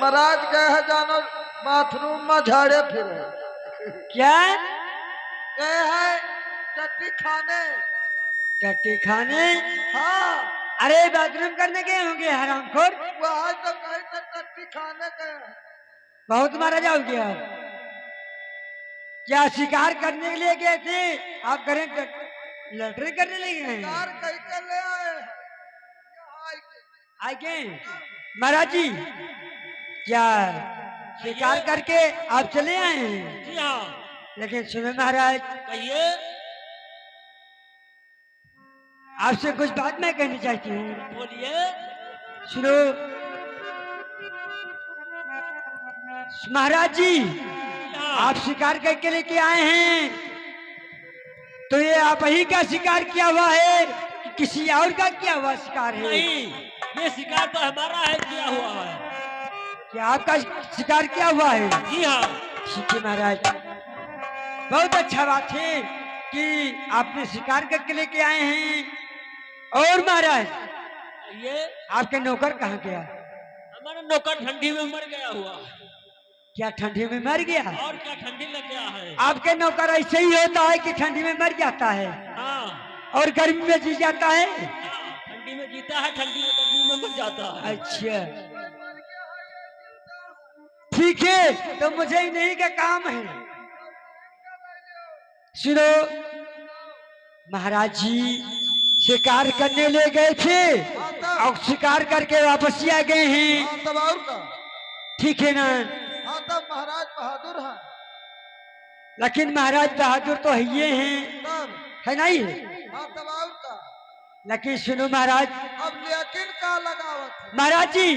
महाराज गए है जानो बाथरूम में झाड़े फिरे। क्या गए है टट्टी खाने। टट्टी खाने? हाँ अरे बाथरूम करने गए होंगे हरामखोर। वो आज तो गए थे टट्टी खाने गए हैं। बहुत मारा जाओगे आप। क्या शिकार करने के लिए गए थे आप? करें लटरी करने लगे हैं? कार कहीं के ले आए हैं यहाँ आके। आए के महाराज जी क्या शिकार करके आप चले आए हैं? जी हाँ। लेकिन सुनो महाराज, कहिए। आपसे कुछ बात मैं कहनी चाहती हूँ। बोलिए। सुनो महाराज जी, आप शिकार करके लेके आए हैं तो ये आप ही का शिकार किया हुआ है कि किसी और का किया हुआ शिकार है? नहीं, ये शिकार तो हमारा है, किया हुआ है। क्या आपका शिकार किया हुआ है? जी हाँ। ठीक है महाराज, बहुत अच्छा बात है कि आपने शिकार करके लेके आए हैं। और महाराज ये आपके नौकर कहाँ गया? हमारा नौकर ठंडी में मर गया हुआ है। क्या ठंडी में मर गया? और क्या, ठंडी लग गया है। आपके नौकर ऐसे ही होता है कि ठंडी में मर जाता है हाँ। और गर्मी में जी जाता है? हाँ, ठंडी में जीता है, ठंडी में गर्मी में मर जाता है। अच्छा ठीक है, तो मुझे ही नहीं का काम है। सुनो महाराज जी शिकार करने ले गए थे और शिकार करके वापस ही आ गए हैं। हाँ तब और का। ठीक है ना? हाँ तब महाराज बहादुर है। लेकिन महाराज बहादुर तो ये हैं, तब है नहीं? हाँ तब और का। लेकिन सुनो महाराज, अब लेकिन का लगावत है? महाराज जी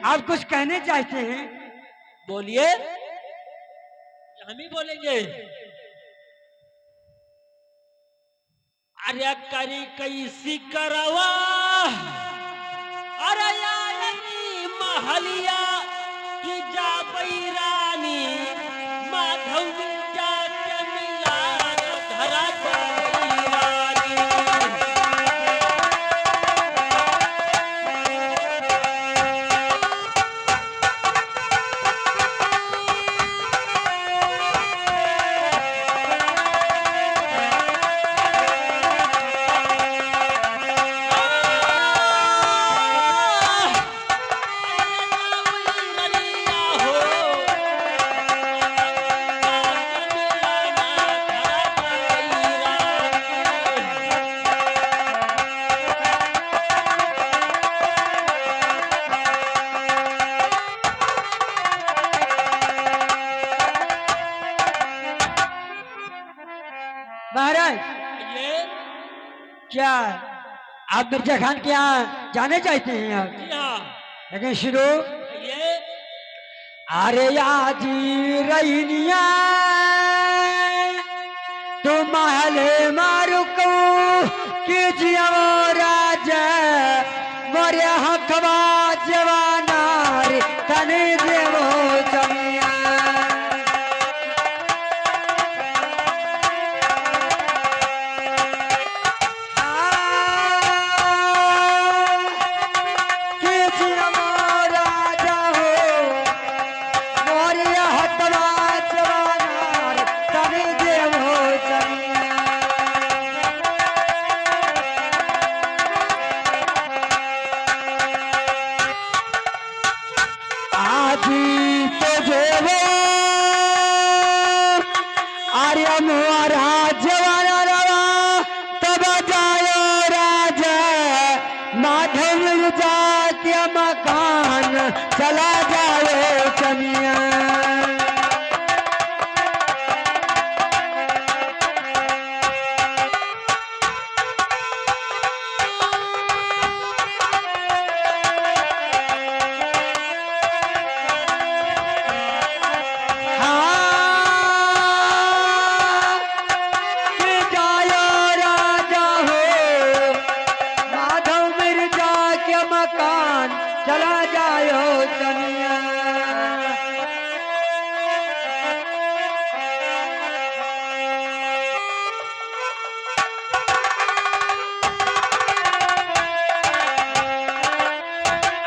आप कुछ कहने चाहते हैं? बोलिए। हम ही बोलेंगे। अरे करी कैसी करवा, अरे यानी महलिया की जा रानी, माधव जाके मिला धरा जाई रानी। महाराज ये क्या आप मिर्जा खान के यहाँ जाने चाहते हैं आप? जी हाँ। लेकिन शुरू ये अरे आजी रैनिया तो महल मारू को कि जियो राजा मोरे हकवा जवाना रे तने देवो जमिया। मकान चला जाए चमिया। चला जायो चनिया।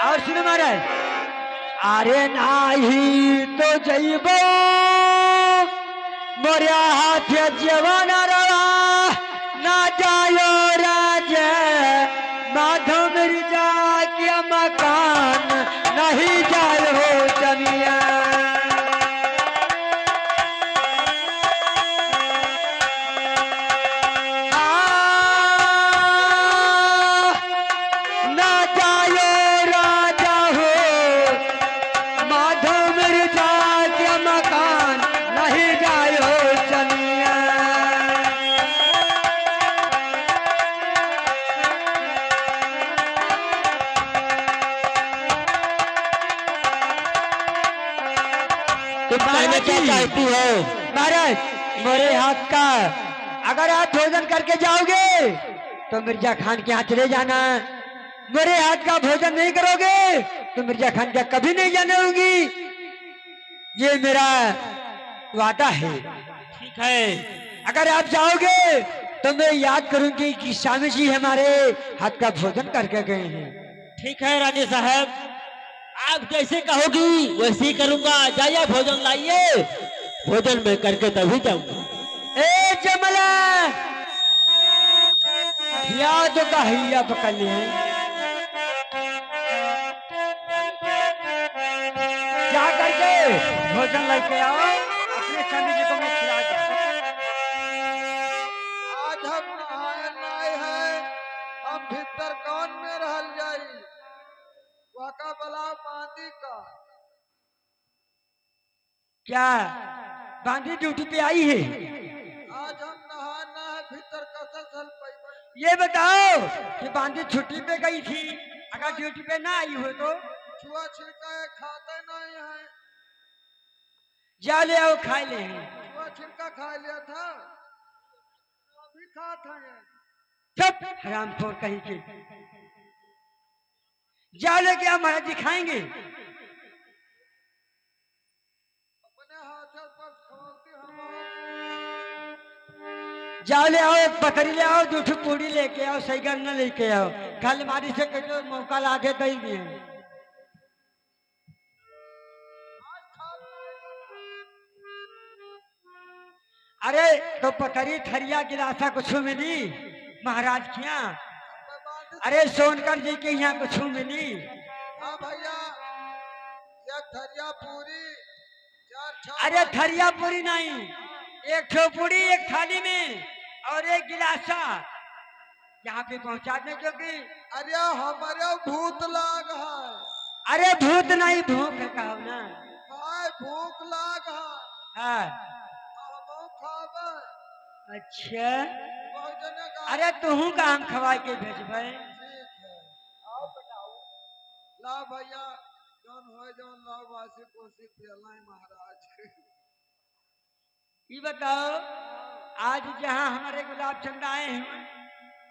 और सुनो महाराज, अरे नाही तो जइबो मोरिया हाथ जवान रवा ना जायो राज माधव मिर्जा के मकान नहीं जायो जमिया ना जायो राजा हो माधव मिर्जा के मकान नहीं जायो चलिया तुम कहना क्या चाहती हो? महाराज मेरे हाथ का अगर आप भोजन करके जाओगे तो मिर्जा खान के यहाँ चले जाना। मेरे हाथ का भोजन नहीं करोगे तो मिर्जा खान का कभी नहीं जाने होगी। ये मेरा वादा है। ठीक है। अगर आप जाओगे तो मैं याद करूंगी कि स्वामी जी हमारे हाथ का भोजन करके गए हैं। ठीक है राजे साहब, आप जैसे कहोगी वैसे ही करूंगा। जाइए भोजन लाइए, भोजन मैं करके तभी जाऊंगा। ए जमला याद का हिया पकड़ ले जा करके भोजन लेके आओ, अपने स्वामी जी को मैं खिला दूं। आज हम नहाए नाय है, हम भीतर कौन में रहल जाई, वाका बला बांदी का। क्या बांधी ड्यूटी पे आई है? आज हम नहाना है, भीतर कसर सल पैबे। ये बताओ कि बांधी छुट्टी पे गई थी, अगर ड्यूटी पे ना आई हो तो छुआ छिड़का है, खाते नहीं है। जा ले आओ खा ले। छुआ छिड़का खा लिया था, अभी खाता है। चुप हरामखोर कहीं के। जा लेके आओ, महाराज जी खाएंगे। अपने हाथ पर खवाती हम। जाओ ले आओ, एक बकरी ले आओ, दूठू पूड़ी लेके आओ, सही कर न लेके आओ। कल मारी से कहो मौका लागे दई दिए। अरे तो पतरी थरिया गिलासा कुछ मिली महाराज के यहाँ? अरे सोनकर जी के यहाँ कुछ मिली? हाँ भैया, एक थरिया पूरी, 4 छाप। अरे थरिया पूरी नहीं, एक ठो पूरी एक थाली में और एक गिलासा यहाँ पे पहुंचा दे। क्योंकि अरे हमारे भूत लाग है। अरे भूत नहीं भूख कहो ना। हाय भूख लाग है, हाँ हम खावे। अच्छा, बहुत जने का। अरे तुहू का हम खवा के भेजबे। ठीक है, आओ बताओ। ला भैया, जौन हो जौन लाओ, वासी कोसी पियलाई महाराज। ये बताओ आज जहाँ हमारे गुलाब चंद आए हैं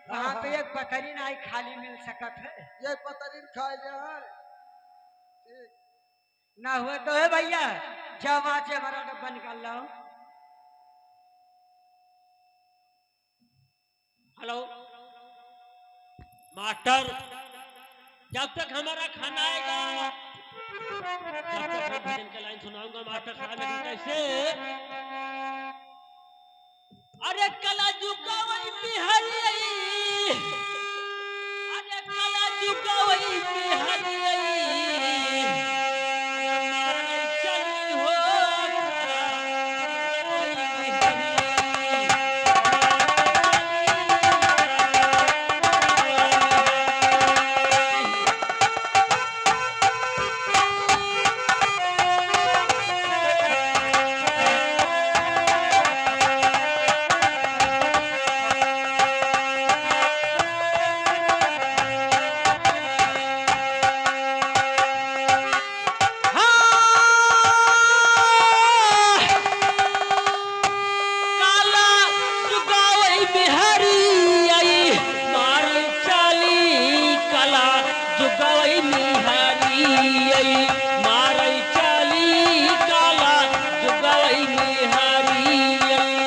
वहाँ पे एक बकरी नाई खाली मिल सकत है? ये पतरीन खा लिया है। ठीक, ना हुआ तो है भैया, जाओ वहाँ से हमारा डब्बा निकाल लाओ। हेलो मास्टर, जब तक हमारा खाना आएगा तब तक मैं भजन का लाइन सुनाऊंगा। मास्टर साहब लेकिन कैसे? अरे कला जुका वही बिहारी आई, अरे कला जुका वही बिहारी आई, मारे चली हो वही बिहारी काला जुगा वही बिहारी आई, मारे चाली काला जुगा वही बिहारी आई, मारे चाली काला जुगा वही बिहारी आई।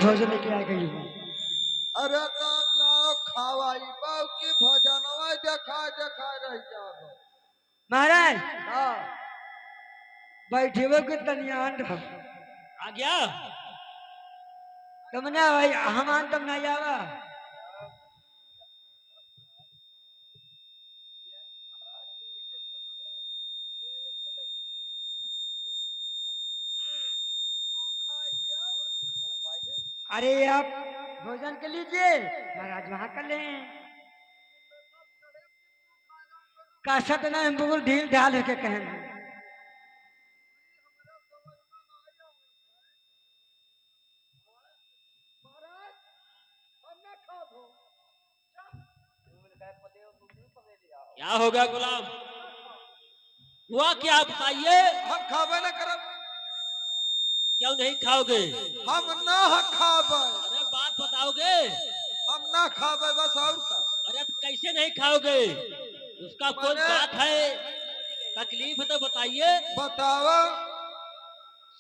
भोजन लेके आ गई हूँ। अरे तो लाओ खावाई बाऊ की भोजनवा देखा देखा रह जाओ। महाराज हाँ बैठे हो के तनियान रहो। आ गया। तुम ना भाई हम आन तुम ना जावा। अरे आप भोजन कर लीजिए, महाराज वहां कर लें। कैसा तो ना हम बिल्कुल ढील ढाल के कहें। क्या हो गया गुलाम? हुआ क्या बताइए? हम खावे न करब। क्यों नहीं खाओगे? हम ना खावे। अरे बात बताओगे? हम ना खावे बस और का। अरे तो कैसे नहीं खाओगे? उसका कोई मैंने- बात है, तकलीफ है तो बताइए। बताओ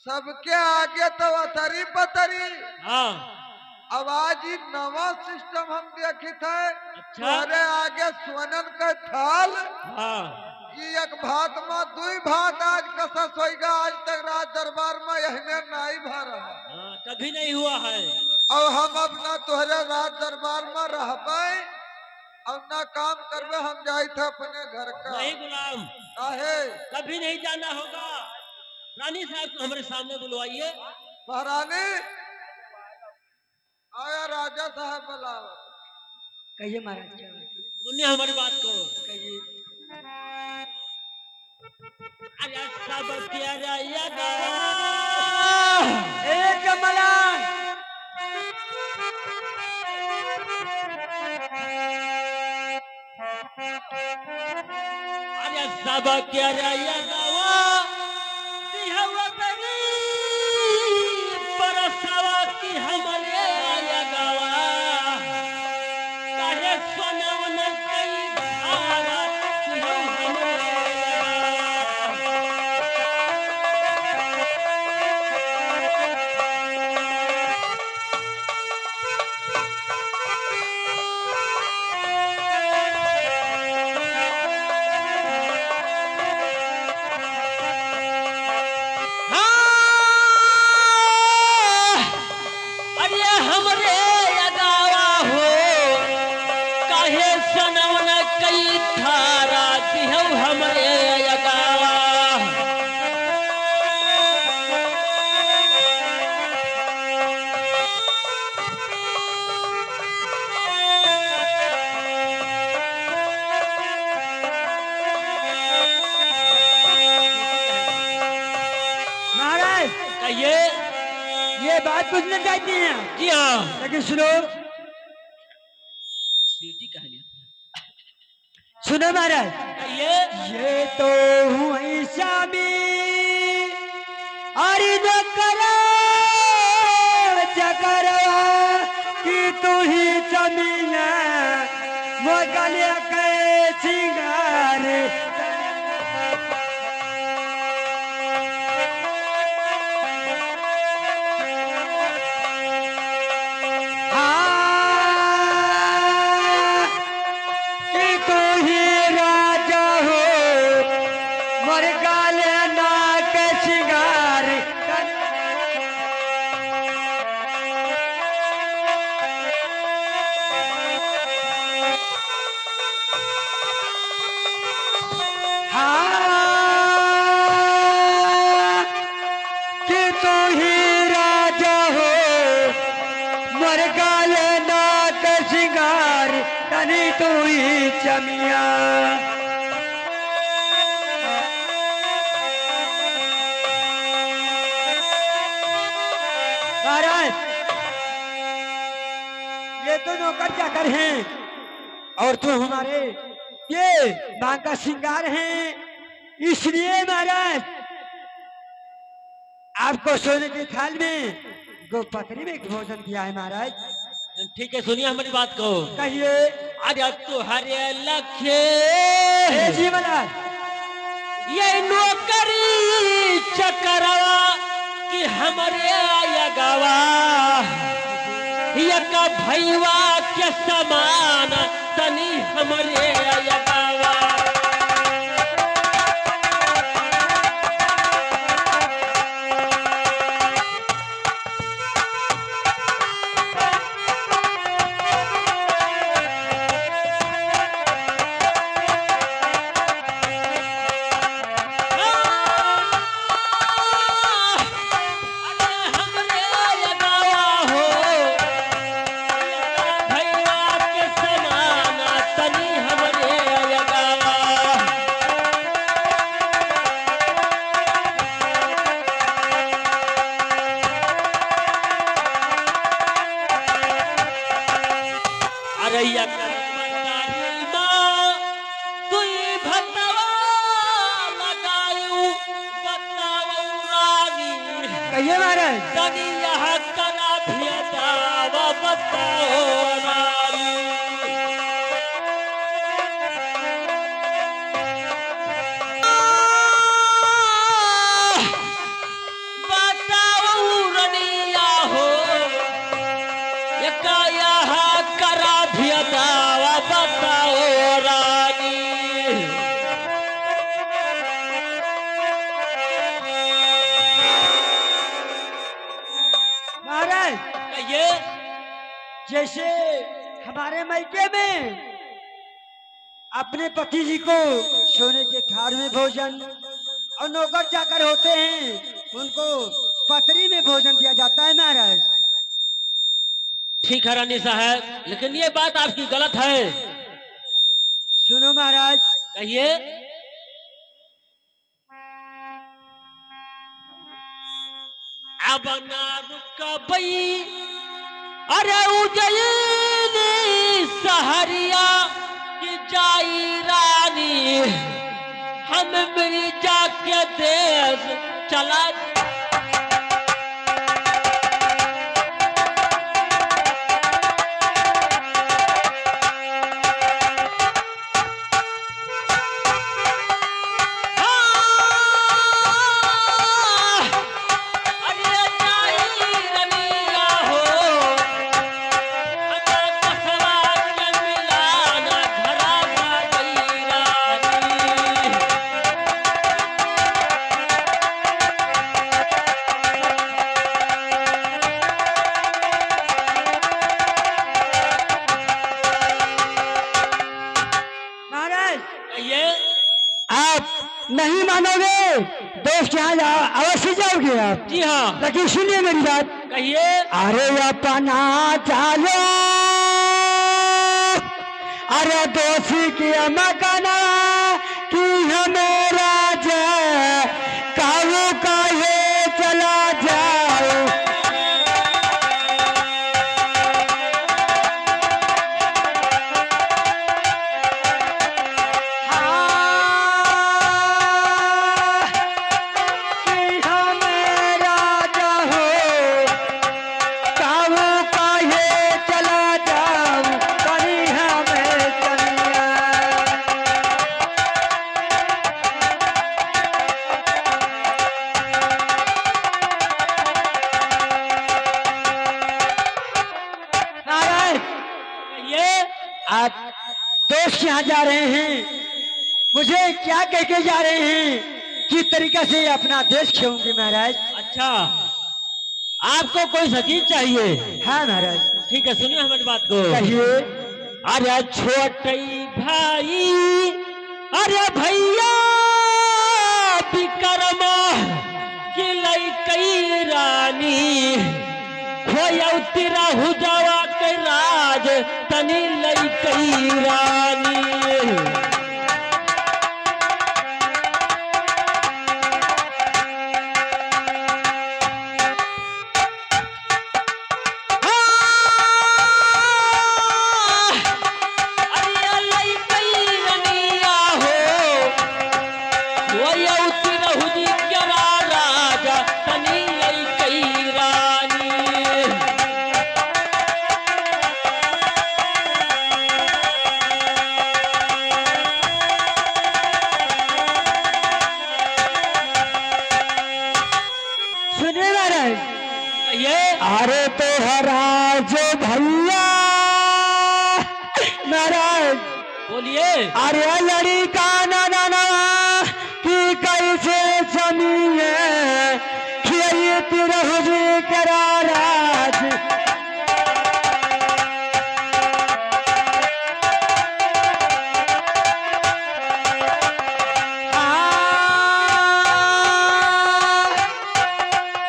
सबके आगे तो अतरी पतरी हाँ आवाज ही नवा सिस्टम हम देखी थे। अच्छा। तुम्हारे आगे सोनन का थाल हाँ ये एक भात में दुई भात आज कसस होगा। आज तक राज दरबार में यही नहीं भा रहा हाँ, कभी नहीं हुआ है। और हम अब ना तुम्हारे राज दरबार में रहबे और ना काम करबे। हम जाए थे अपने घर का। नहीं गुलाम, काहे कभी नहीं जाना होगा। रानी साहब को हमारे सामने बुलवाइए। महारानी आया राजा साहब बुलाओ। कहिए महाराज क्या बात है? सुनिए हमारी बात को। कहिए। अरे सब प्यारा यादा। ए कमलान अरे सब प्यारा यादावा दिहवा तरी परसवा की हमारे आया गावा। काहे सोनवन कई धारा दिहवा हमारे आया हाँ, अरे हमरे अगावा हो काहे सनवन कई धारा दिहव हमरे अगावा। महाराज कहिए। ये बात पूछना चाहती हैं जी हाँ। लेकिन सुनो सीटी कह लिया। सुनो महाराज। कहिए। ये तो हुई शामी अरे जो करा चकरवा कि तू ही जमीना वो गले के सिंगार। हाँ, कि तू ही राजा हो मोर गाले नाक सिंगार। हाँ, कि तू ही राजा हो मोर गाले नाक सिंगार तनी तू ही चमिया। महाराज ये तो नौकर चाकर हैं और तू हमारे ये मां का श्रृंगार हैं। इसलिए महाराज आपको सोने की थाल में गोपत्री में भोजन किया है महाराज। ठीक है, सुनिए हमारी बात को। कहिए। अरे तुहरे लखे हे जी महाराज ये नौकरी चकरवा कि हमरे आया गवा। यका भैया के समान तनी हमरे अयगावा कहिए महाराज। महाराज ये जैसे हमारे मायके में अपने पति जी को सोने के थार में भोजन और नौकर चाकर होते हैं उनको पतरी में भोजन दिया जाता है महाराज। ठीक है रानी साहब, लेकिन ये बात आपकी गलत है। सुनो महाराज। कहिए। अब ना रुकबई अरे उजैन सहरिया की जाई रानी हम मिर्जा के देश चला नहीं मानोगे दोस्त के यहाँ अवश्य जाओगे आप। जी हाँ। लेकिन सुनिए मेरी बात। कहिए। अरे अपना चालो अरे दोषी की मकाना कि हमें राजा काबू काहे चला जाओ। आप दोस्त यहाँ जा रहे हैं, मुझे क्या कह के जा रहे हैं, किस तरीके से अपना देश खेलूंगे महाराज। अच्छा, आपको कोई सकीन चाहिए। हाँ महाराज। ठीक है, सुनिए हमारी बात को। कहिए। अरे छोटे भाई अरे भैया विक्रमा की लई रानी खोयौती रहु जावा के राज तनी लई रानी। अरे तो हरा जो बोलिए। अरे लड़का नाना कि कैसे जमीए खियाई तिरहुजी कराराज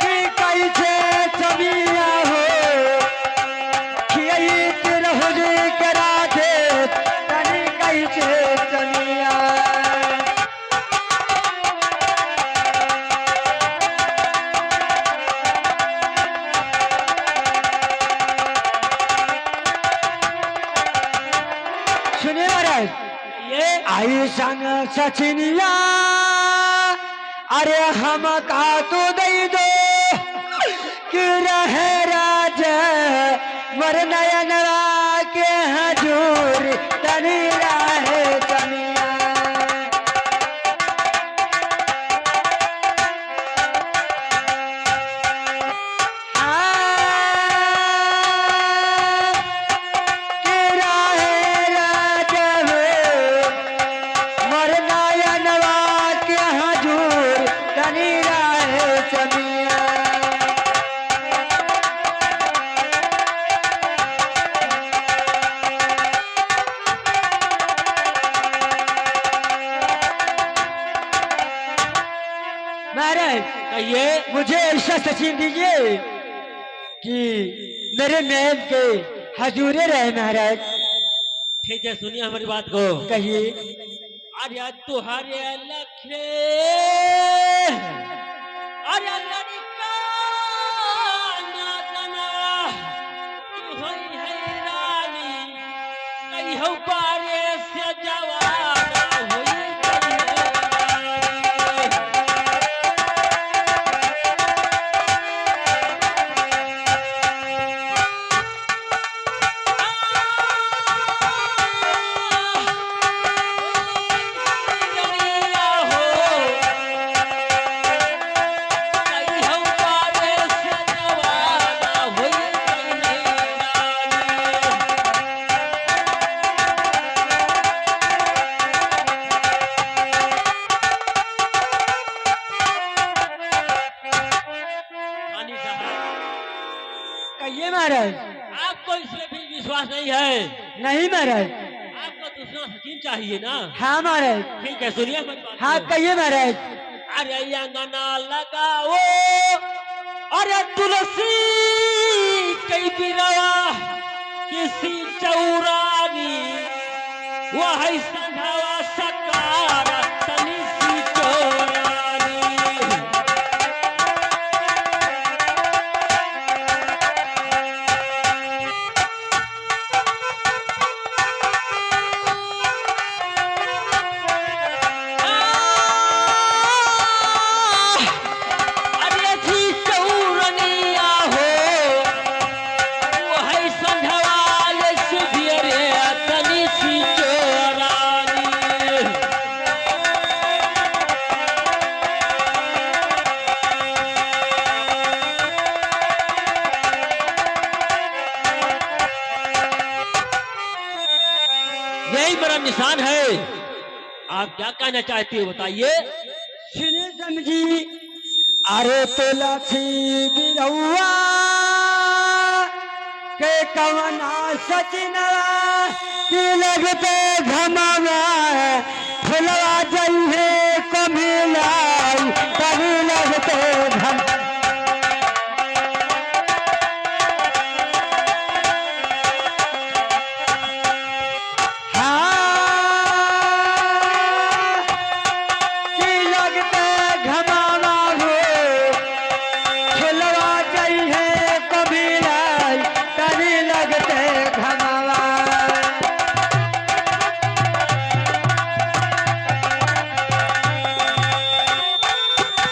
कि कैसे जमीया हो खियाई तिरहुजी कराजे तनी कैसे जमीया सुनिए महाराज ये आई संग सचिनिया अरे हम का तो दई दो कि रहे राज मर नयनवा के हजूर तनी रहे जमिया कि रहे राज मर नयनवा के हजूर तनी रहे जमिया महाराज कहिए। मुझे ऐसा सचिन दीजिए कि मेरे मैम के हजूरे रहे महाराज। ठीक है, सुनिए हमारी बात को। कहिए। अरे तुहरे लखे अरे लड़का नादना की होई है रानी कई हो पारे से जवाना होई गई है रानी। जड़िया हो कई हो पारे से जवाना होई गई है रानी। रानी साहब, कहिए महाराज। आपको इसमें भी विश्वास नहीं है। नहीं महाराज। आपको दूसरा सचिन चाहिए ना। हाँ महाराज। ठीक है, सुनिए हमारी बात हाँ को। कहिए महाराज। अरे अंगना लगाओ अरे तुलसी कई बिरवा किसी चौरानी वह संघवा सकार तनी सी चौरानी। अरे थी चौरनिया हो वही संघवाल सुधियरे तनी सी चोरानी। यही मेरा निशान है। आप क्या कहना चाहते हो बताइए। सुने समझी अरे तुलसी बिरहुआ के कवना सचिनवा की लगते घमवा फुलवा जइहे कमिलाई तभी लगते घम हाँ की लगते घमावा हो फुलवा जइहे कमिलाई तभी लगते घमावा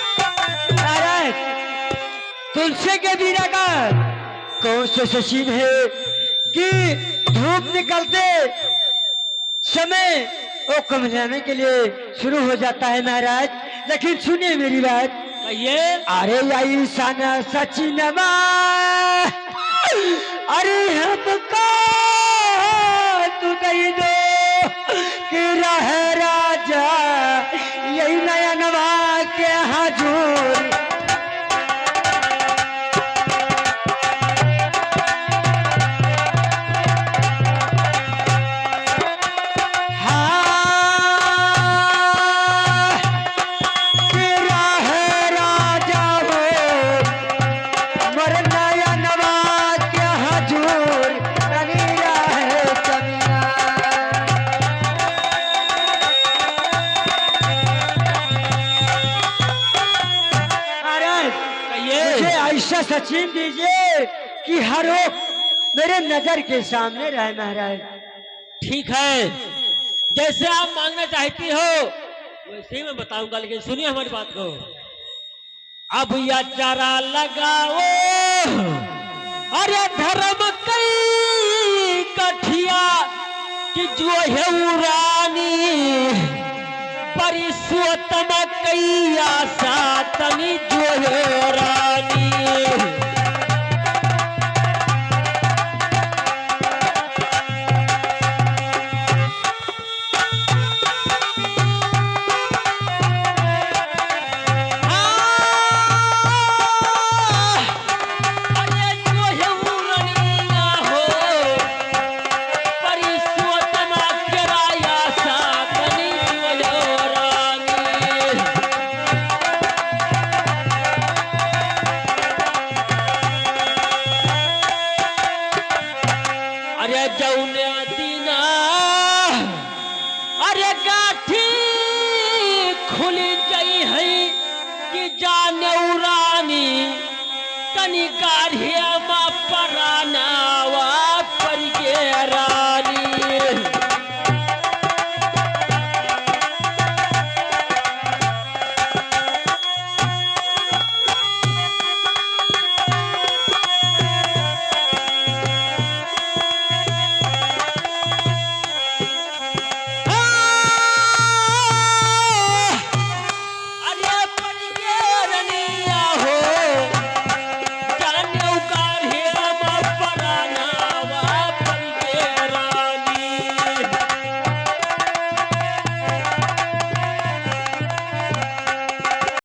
महाराज तुलसी के बीरा का कौन से सचिन है कि धूप निकलते समय वो कमजाने के लिए शुरू हो जाता है महाराज। लेकिन सुनिए मेरी बात। कहिए। अरे यही सन सचिनमा अरे हमको तू दई दो सचिन दीजिए कि हर वक्त मेरे नजर के सामने रहे महाराज। ठीक है, जैसे आप मांगना चाहती हो वैसे ही मैं बताऊंगा, लेकिन सुनिए हमारी बात को। अब या चारा लगाओ, अरे धर्म कई कठिया कि जो है रानी, परिश्वतम कई आशा तनी जो है रानी। अरे जौने दीना अरे गाठी खुली गई है कि जाने रानी तनी गाढ़िया मा परानावा